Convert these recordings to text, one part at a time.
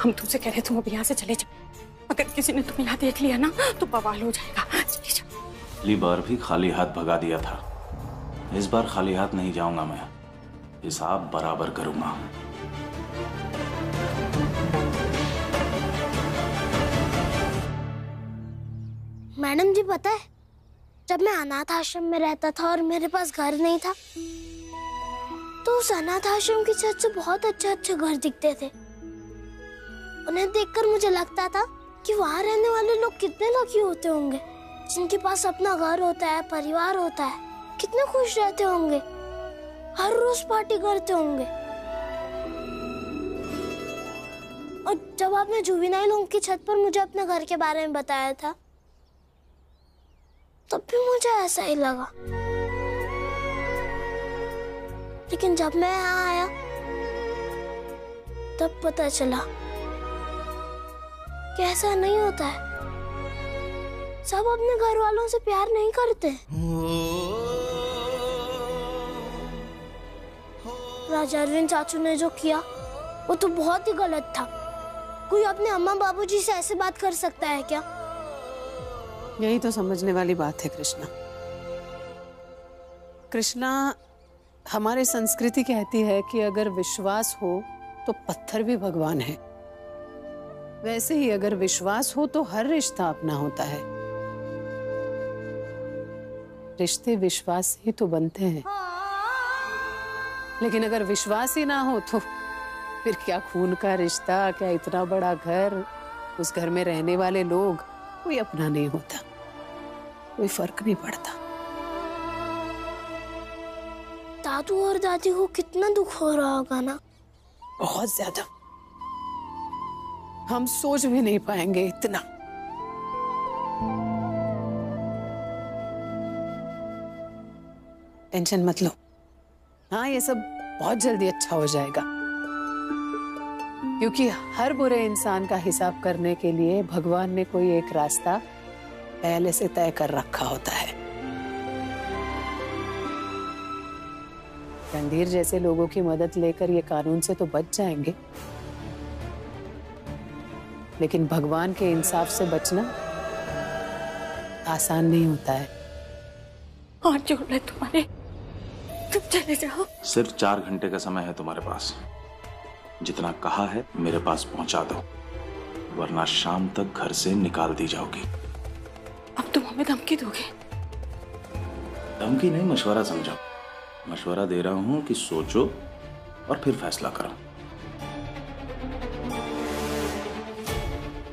हम तुमसे कह रहे तुम अब यहाँ से चले जाओ। अगर किसी ने तुम्हें यहाँ देख लिया ना तो बवाल हो जाएगा। चले जाओ। पिछली बार भी खाली हाथ भगा दिया था, इस बार खाली हाथ नहीं जाऊंगा मैं, हिसाब बराबर करूंगा। मैडम जी पता है, जब मैं अनाथ आश्रम में रहता था और मेरे पास घर नहीं था, तो उस अनाथ आश्रम की छत से बहुत अच्छे अच्छे घर दिखते थे। उन्हें देखकर मुझे लगता था कि वहाँ रहने वाले लोग कितने लकी होते होंगे, जिनके पास अपना घर होता है, परिवार होता है, कितने खुश रहते होंगे, हर रोज पार्टी करते होंगे। और जब आपने जुवेनाइल होम की छत पर मुझे अपने घर के बारे में बताया था, तब भी मुझे ऐसा ही लगा। लेकिन जब मैं यहाँ आया तब पता चला कि ऐसा नहीं होता है। सब अपने घर वालों से प्यार नहीं करते। राजा अरविंद चाचू ने जो किया वो तो बहुत ही गलत था। कोई अपने अम्मा बाबूजी से ऐसे बात कर सकता है क्या? यही तो समझने वाली बात है कृष्णा। कृष्णा, हमारी संस्कृति कहती है कि अगर विश्वास हो तो पत्थर भी भगवान है। वैसे ही अगर विश्वास हो तो हर रिश्ता अपना होता है। रिश्ते विश्वास से ही तो बनते हैं। लेकिन अगर विश्वास ही ना हो तो फिर क्या खून का रिश्ता, क्या इतना बड़ा घर, उस घर में रहने वाले लोग, कोई अपना नहीं होता, कोई फर्क नहीं पड़ता। दादू और दादी को कितना दुख हो रहा होगा ना? बहुत ज्यादा। हम सोच भी नहीं पाएंगे इतना। टेंशन मत लो। हाँ, ये सब बहुत जल्दी अच्छा हो जाएगा, क्योंकि हर बुरे इंसान का हिसाब करने के लिए भगवान ने कोई एक रास्ता पहले से तय कर रखा होता है। रणधीर जैसे लोगों की मदद लेकर ये कानून से तो बच जाएंगे, लेकिन भगवान के इंसाफ से बचना आसान नहीं होता है। हाथ जोड़ ले तुम्हारे, तुम चले जाओ। सिर्फ 4 घंटे का समय है तुम्हारे पास। जितना कहा है मेरे पास पहुंचा दो, वरना शाम तक घर से निकाल दी जाओगी। अब तुम हमें धमकी दोगे? धमकी नहीं, मशवरा समझो। मशवरा दे रहा हूं कि सोचो और फिर फैसला करो।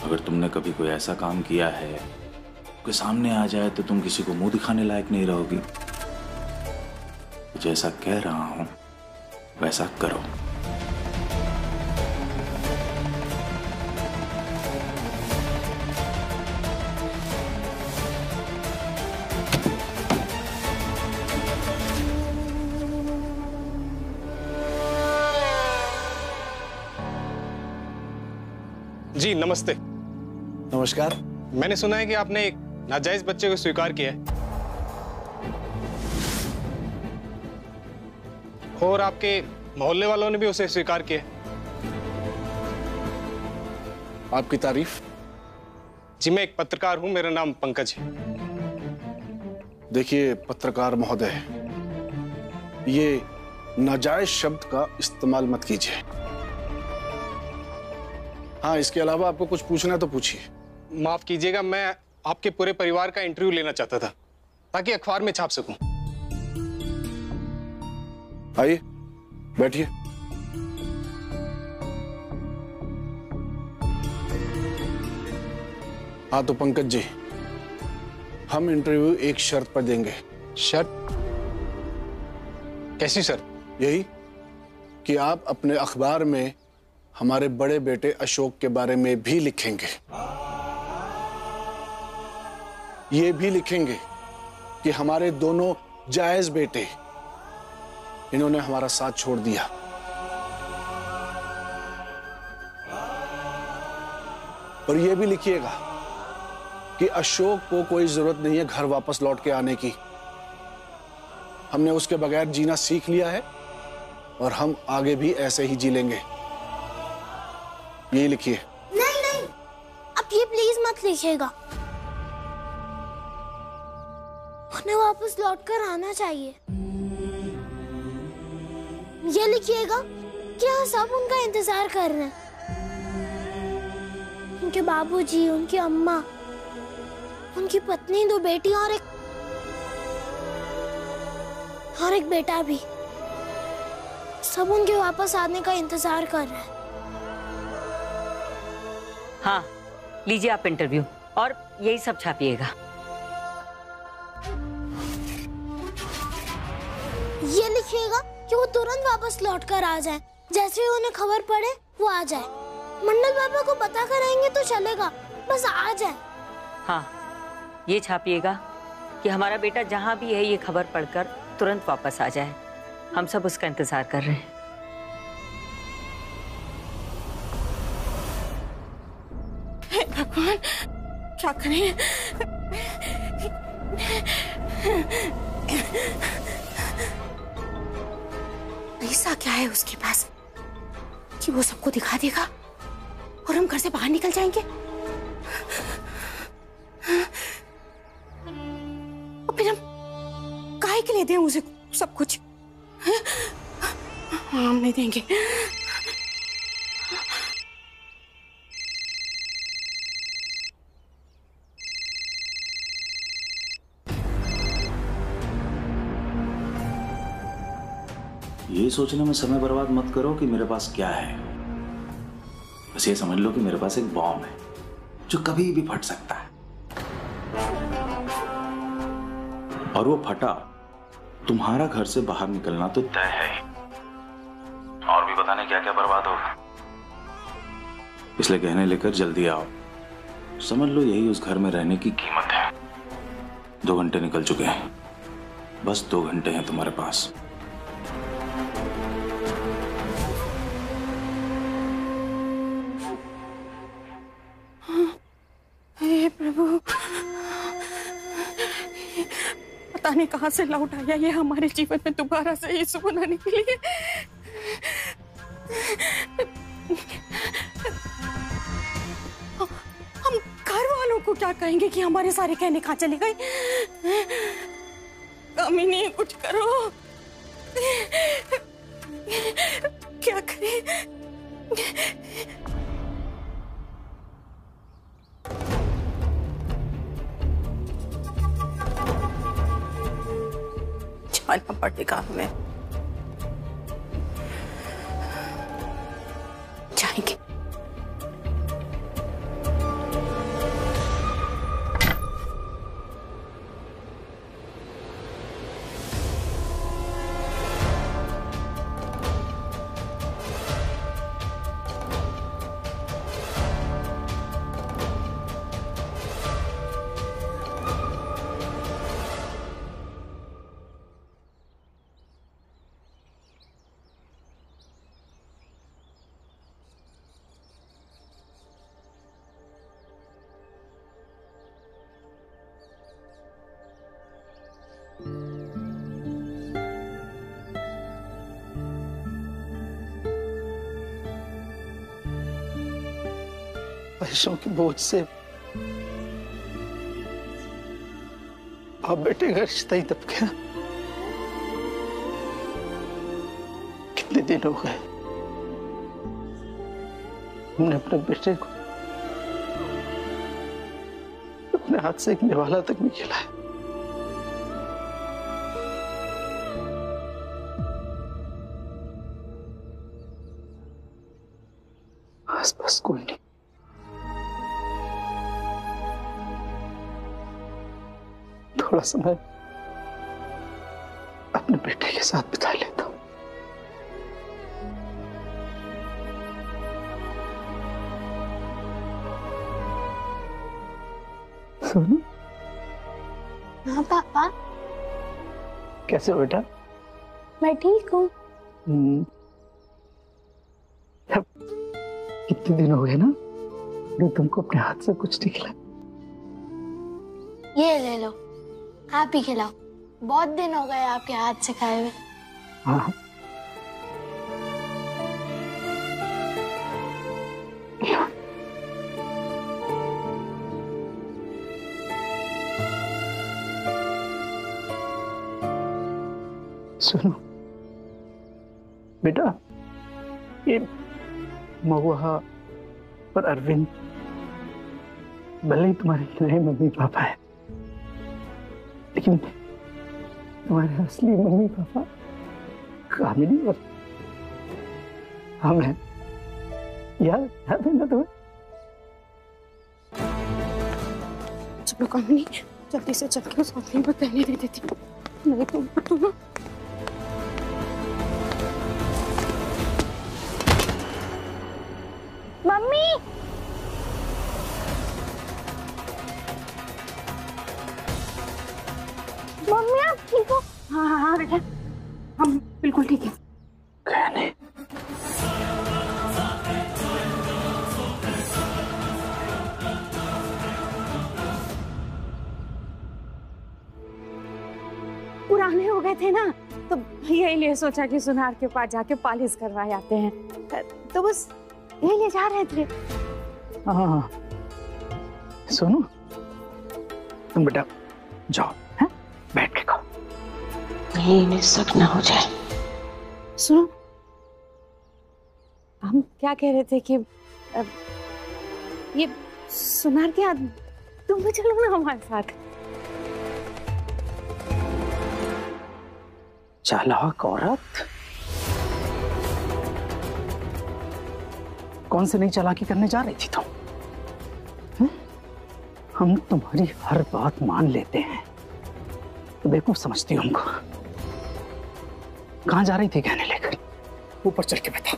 अगर तुमने कभी कोई ऐसा काम किया है कि सामने आ जाए तो तुम किसी को मुंह दिखाने लायक नहीं रहोगी। जैसा कह रहा हूं वैसा करो। जी नमस्ते। नमस्कार। मैंने सुना है कि आपने एक नाजायज बच्चे को स्वीकार किया है और आपके मोहल्ले वालों ने भी उसे स्वीकार किया है। आपकी तारीफ। जी मैं एक पत्रकार हूं, मेरा नाम पंकज है। देखिए पत्रकार महोदय, ये नाजायज शब्द का इस्तेमाल मत कीजिए। हाँ, इसके अलावा आपको कुछ पूछना है तो पूछिए। माफ कीजिएगा, मैं आपके पूरे परिवार का इंटरव्यू लेना चाहता था ताकि अखबार में छाप सकूं। आइए बैठिए। हाँ तो पंकज जी, हम इंटरव्यू एक शर्त पर देंगे। शर्त? कैसी शर्त? यही कि आप अपने अखबार में हमारे बड़े बेटे अशोक के बारे में भी लिखेंगे। ये भी लिखेंगे कि हमारे दोनों जायज बेटे, इन्होंने हमारा साथ छोड़ दिया। और ये भी लिखिएगा कि अशोक को कोई जरूरत नहीं है घर वापस लौट के आने की। हमने उसके बगैर जीना सीख लिया है और हम आगे भी ऐसे ही जी लेंगे। यही लिखिए। नहीं नहीं, आप ये प्लीज मत लिखिएगा। उन्हें वापस लौटकर आना चाहिए। ये लिखिएगा कि हाँ, सब उनका इंतजार कर रहे हैं। उनके बाबूजी, उनकी अम्मा, उनकी पत्नी, 2 बेटी और एक बेटा भी, सब उनके वापस आने का इंतजार कर रहे हैं। हाँ, लीजिए आप इंटरव्यू और यही सब छापिएगा। ये लिखिएगा कि वो तुरंत वापस लौट कर आ जाए। जैसे ही उन्हें खबर पड़े वो आ जाए। मंडल पापा को बता कर आएंगे तो चलेगा, बस आ जाए। हाँ, ये छापिएगा कि हमारा बेटा जहाँ भी है ये खबर पढ़कर तुरंत वापस आ जाए। हम सब उसका इंतजार कर रहे हैं। हे भगवान, क्या करें? ऐसा क्या है उसके पास कि वो सबको दिखा देगा और हम घर से बाहर निकल जाएंगे? और फिर हम काहे के लिए दें उसे सब कुछ? हम नहीं देंगे। ये सोचने में समय बर्बाद मत करो कि मेरे पास क्या है। बस ये समझ लो कि मेरे पास एक बॉम्ब है जो कभी भी फट सकता है, और वो फटा तुम्हारा घर से बाहर निकलना तो तय है ही, और भी पता नहीं क्या क्या बर्बाद होगा। इसलिए गहने लेकर जल्दी आओ। समझ लो यही उस घर में रहने की कीमत है। 2 घंटे निकल चुके हैं, बस 2 घंटे हैं तुम्हारे पास। हे प्रभु, पता नहीं कहां से लौट आया ये हमारे जीवन में दोबारा से यीशु बनाने के लिए। हम घर वालों को क्या कहेंगे कि हमारे सारे कहने कहां चले गए? कामिनी, कुछ करो। क्या करें? जाना पड़ेगा हमें। जाएंगे। पैसों के बोझ से बाप बेटे का रिश्ता ही दब गया। कितने दिन हो गए हमने अपने बेटे को अपने हाथ से एक निवाला तक नहीं खिलाया। आसपास कोई नहीं। थोड़ा समय अपने बेटे के साथ बिता लेता हूं। सोनू। हाँ पापा। कैसे हो बेटा? मैं ठीक हूँ। कितने दिन हो गए ना मैं तुमको अपने हाथ से कुछ नहीं खिलाया। ये ले लो, आप ही खिलाओ। बहुत दिन हो गए आपके हाथ से खाए हुए। हाँ सुनो बेटा, ये महुआ और अरविंद भले ही तुम्हारे नए मम्मी पापा है, लेकिन तुम्हारे असली मम्मी पापा कामिनी और हम हैं। याद है ना तुम्हें? चलो कामिनी, जल्दी से चल के उस आदमी को कहने दे देती, नहीं तो ना। मम्मी, मम्मी आप ठीक हो? हाँ हाँ हाँ बेटा, हम बिल्कुल ठीक है। कहने पुराने हो गए थे ना, तो यही लिए सोचा कि सुनार के पास जाके पॉलिश करवाए आते हैं, तो बस यही ले जा रहे थे। हाँ सोनू, तुम बेटा जाओ, हैं? बैठ के खाओ। कहीं इन्हें शक ना हो जाए। सुनो, हम क्या कह रहे थे कि ये सुनार के आदमी, तुम भी चलो ना हमारे साथ। चालाक औरत, कौन से नई चालाकी करने जा रही थी तुम? हम तुम्हारी हर बात मान लेते हैं, तो बेवकूफ समझती हो हमको। कहाँ जा रही थी कहने लेकर? ऊपर चल के बता।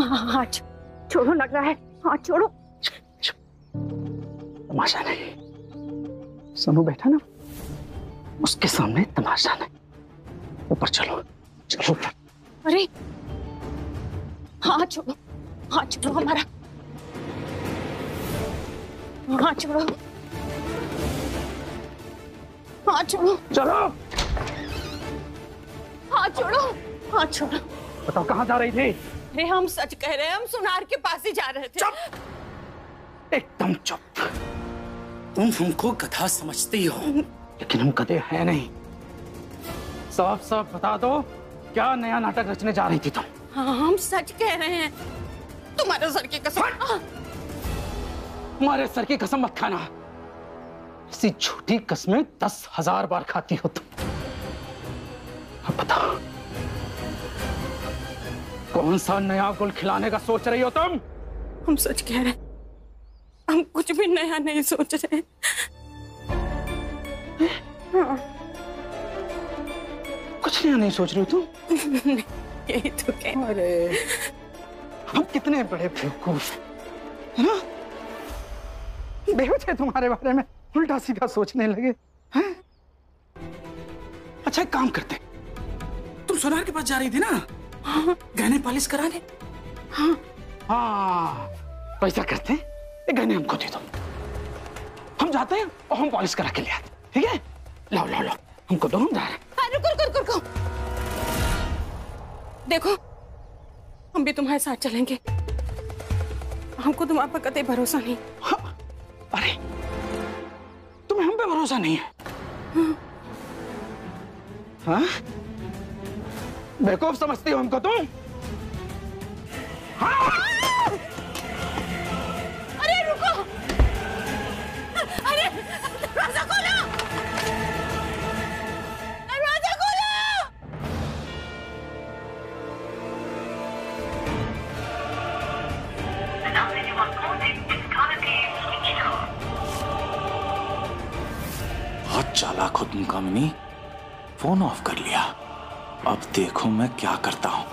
हाँ छोड़ो, लग रहा है। हाँ छोड़ो। तमाशा नहीं। सोनू बैठा ना, उसके सामने तमाशा नहीं। ऊपर चलो, चलो ऊपर। अरे हाँ छोड़ो, हाँ छोड़ो हमारा, हाँ छोड़ो, हाँ छोड़ो, चलो। हाँ छोड़ो, हाँ छोड़ो। बताओ कहाँ जा रही थी? अरे हम सच कह रहे हैं, हम सुनार के पास ही जा रहे थे। चुप, एकदम चुप। तुम हमको गधा समझती हो, लेकिन हम गधे हैं नहीं। साफ साफ बता दो, क्या नया नाटक रचने जा रही थी तुम? हाँ हम सच कह रहे हैं, तुम्हारे सर की कसम। तुम्हारे सर की कसम मत खाना। इसी झूठी कसमें 10,000 बार खाती हो तुम। अब बताओ, कौन सा नया गुल खिलाने का सोच रही हो तुम? हम सच कह रहे हैं, हम कुछ भी नया नहीं सोच रहे। हाँ। कुछ नया नहीं सोच रही हो तुम? यही तो कह। अरे हम कितने बड़े बेवकूफ है ना? बेवकूफ है तुम्हारे बारे में, उल्टा सीधा सोचने लगे हैं? अच्छा एक काम करते, तुम सोनार के पास जा रही थी ना? हाँ। गहने पॉलिश कराने? हाँ हाँ, तो ऐसा करते हैं, ये गहने हमको दे दो, हम जाते हैं और हम पॉलिश करा के ले आते, ठीक है? लाओ लाओ लाओ, हमको दो, हम जा रहे हैं। रुको। देखो, हम भी तुम्हारे साथ चलेंगे, हमको तुम्हारे पर कतई भरोसा नहीं। हाँ, अरे तुम्हें हम पे भरोसा नहीं है? हाँ? बेवकूफ समझती हो हमको तुम? हाँ? अरे रुको, अरे दरवाजा खोलो, दरवाजा खोलो। बहुत चालाक हो तुम कामिनी, फोन ऑफ कर लिया। अब देखो मैं क्या करता हूं।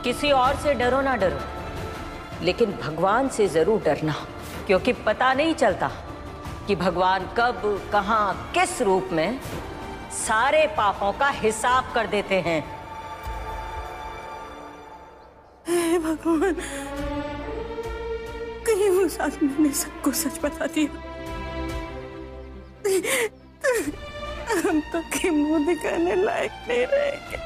किसी और से डरो ना डरो, लेकिन भगवान से जरूर डरना, क्योंकि पता नहीं चलता कि भगवान कब, कहां, किस रूप में सारे पापों का हिसाब कर देते हैं। हे भगवान, कहीं उस आदमी ने सबको सच बता दिया, हम तो के मुंह दिखाने लायक नहीं रहेंगे।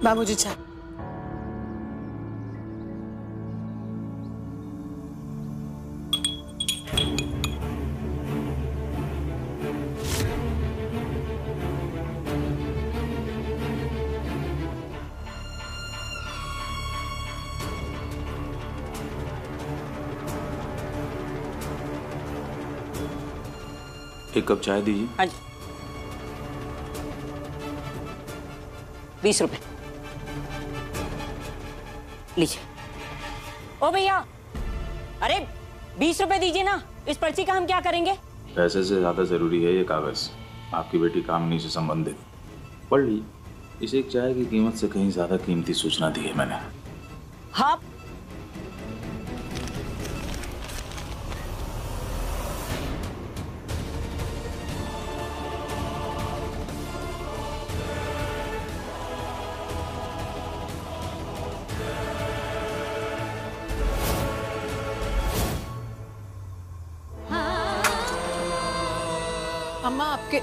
बाबूजी चाय। एक कप चाय दीजिए। हाँ जी। 20 रुपए लीजिए। ओ भैया, अरे 20 रुपए दीजिए ना, इस पर्ची का हम क्या करेंगे? पैसे से ज्यादा जरूरी है ये कागज। आपकी बेटी कामनी से संबंधित। पढ़ ली। इसे एक चाय की कीमत से कहीं ज्यादा कीमती सूचना दी है मैंने। हाँ, अम्मा आपके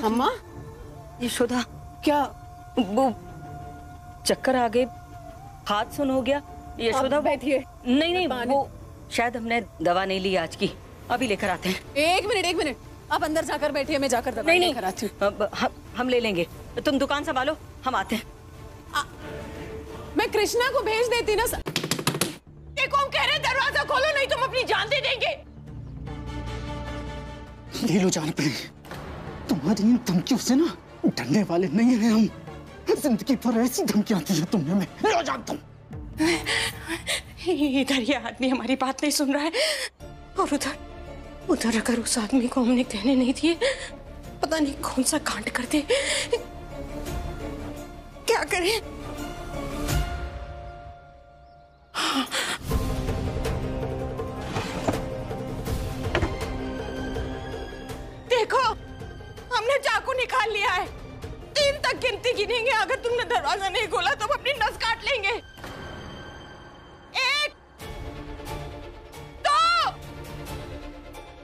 अम्मा यशोदा क्या वो चक्कर आ गए, हाथ सुन हो गया। यशोदा बैठिए। नहीं नहीं, वो शायद हमने दवा नहीं ली आज की, अभी लेकर आते हैं। एक मिनट, आप अंदर जाकर बैठिए, मैं जाकर दवा लेकर आती हूँ। हम ले लेंगे, तुम दुकान संभालो, हम आते हैं। मैं कृष्णा को भेज देती ना। देखो हम कह रहे हैं दरवाजा खोलो, नहीं तुम अपनी जान दे देंगे। ले लो जान पे, तुम्हारी इन धमकियों से ना डरने वाले नहीं हैं हम। जिंदगी भर ऐसी धमकियां दी है तुमने, मैं ले लो जान तुम। इधर ये आदमी हमारी बात नहीं सुन रहा है, और उधर अगर उस आदमी को हमने कहने नहीं दिए, पता नहीं कौन सा कांड कर दे। क्या करें? देखो, हमने चाकू निकाल लिया है। 3 तक गिनती गिनेंगे, अगर तुमने दरवाजा नहीं खोला तो हम अपनी नस काट लेंगे। 1 2।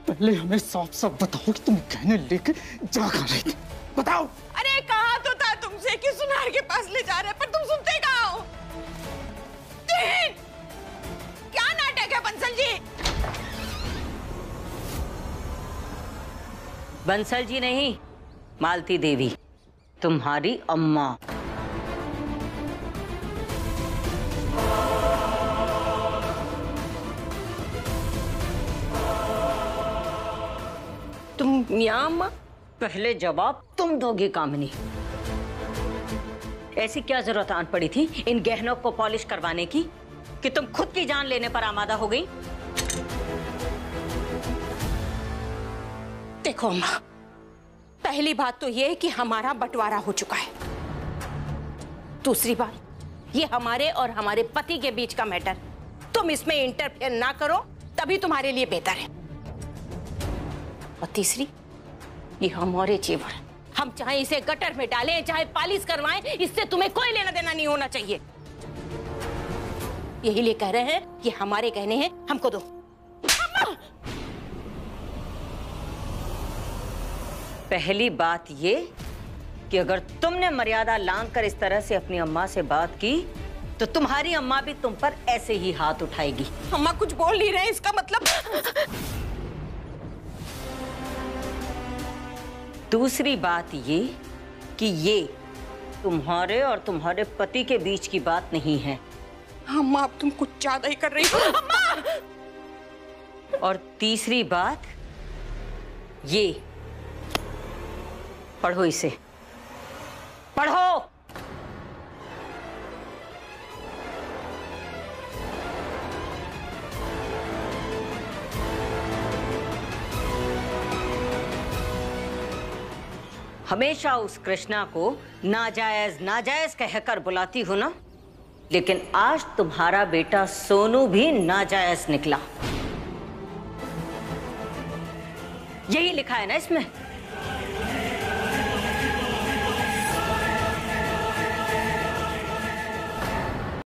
पहले हमें साफ साफ बताओ कि तुम गहने लेके जा कहाँ रहे थे, बताओ। अरे कहा तो था तुमसे कि सुनार के पास ले जा रहे, पर तुम सुनते कहाँ हो? 3। क्या नाटक है बंसल जी? बंसल जी नहीं, मालती देवी, तुम्हारी अम्मा। तुम यहाँ अम्मा? पहले जवाब तुम दोगी कामिनी। ऐसी क्या जरूरत आन पड़ी थी इन गहनों को पॉलिश करवाने की कि तुम खुद की जान लेने पर आमादा हो गई? देखो अम्मा, पहली बात तो ये है कि हमारा बंटवारा हो चुका है। दूसरी बात, ये हमारे और हमारे पति के बीच का मैटर, तुम इसमें इंटरफेयर ना करो, तभी तुम्हारे लिए बेहतर है। और तीसरी, ये हमारे जेवर, हम चाहे इसे गटर में डालें चाहे पालिश करवाएं, इससे तुम्हें कोई लेना देना नहीं होना चाहिए। यही लिए कह रहे हैं कि हमारे कहने हैं, हमको दो। पहली बात ये कि अगर तुमने मर्यादा लांघकर इस तरह से अपनी अम्मा से बात की तो तुम्हारी अम्मा भी तुम पर ऐसे ही हाथ उठाएगी। अम्मा कुछ बोल नहीं रहे, इसका मतलब। दूसरी बात ये कि ये तुम्हारे और तुम्हारे पति के बीच की बात नहीं है। अम्मा अब तुम कुछ ज्यादा ही कर रही हो। अम्मा! और तीसरी बात ये, पढ़ो इसे, पढ़ो। हमेशा उस कृष्णा को नाजायज नाजायज कहकर बुलाती हो ना, लेकिन आज तुम्हारा बेटा सोनू भी नाजायज निकला। यही लिखा है ना इसमें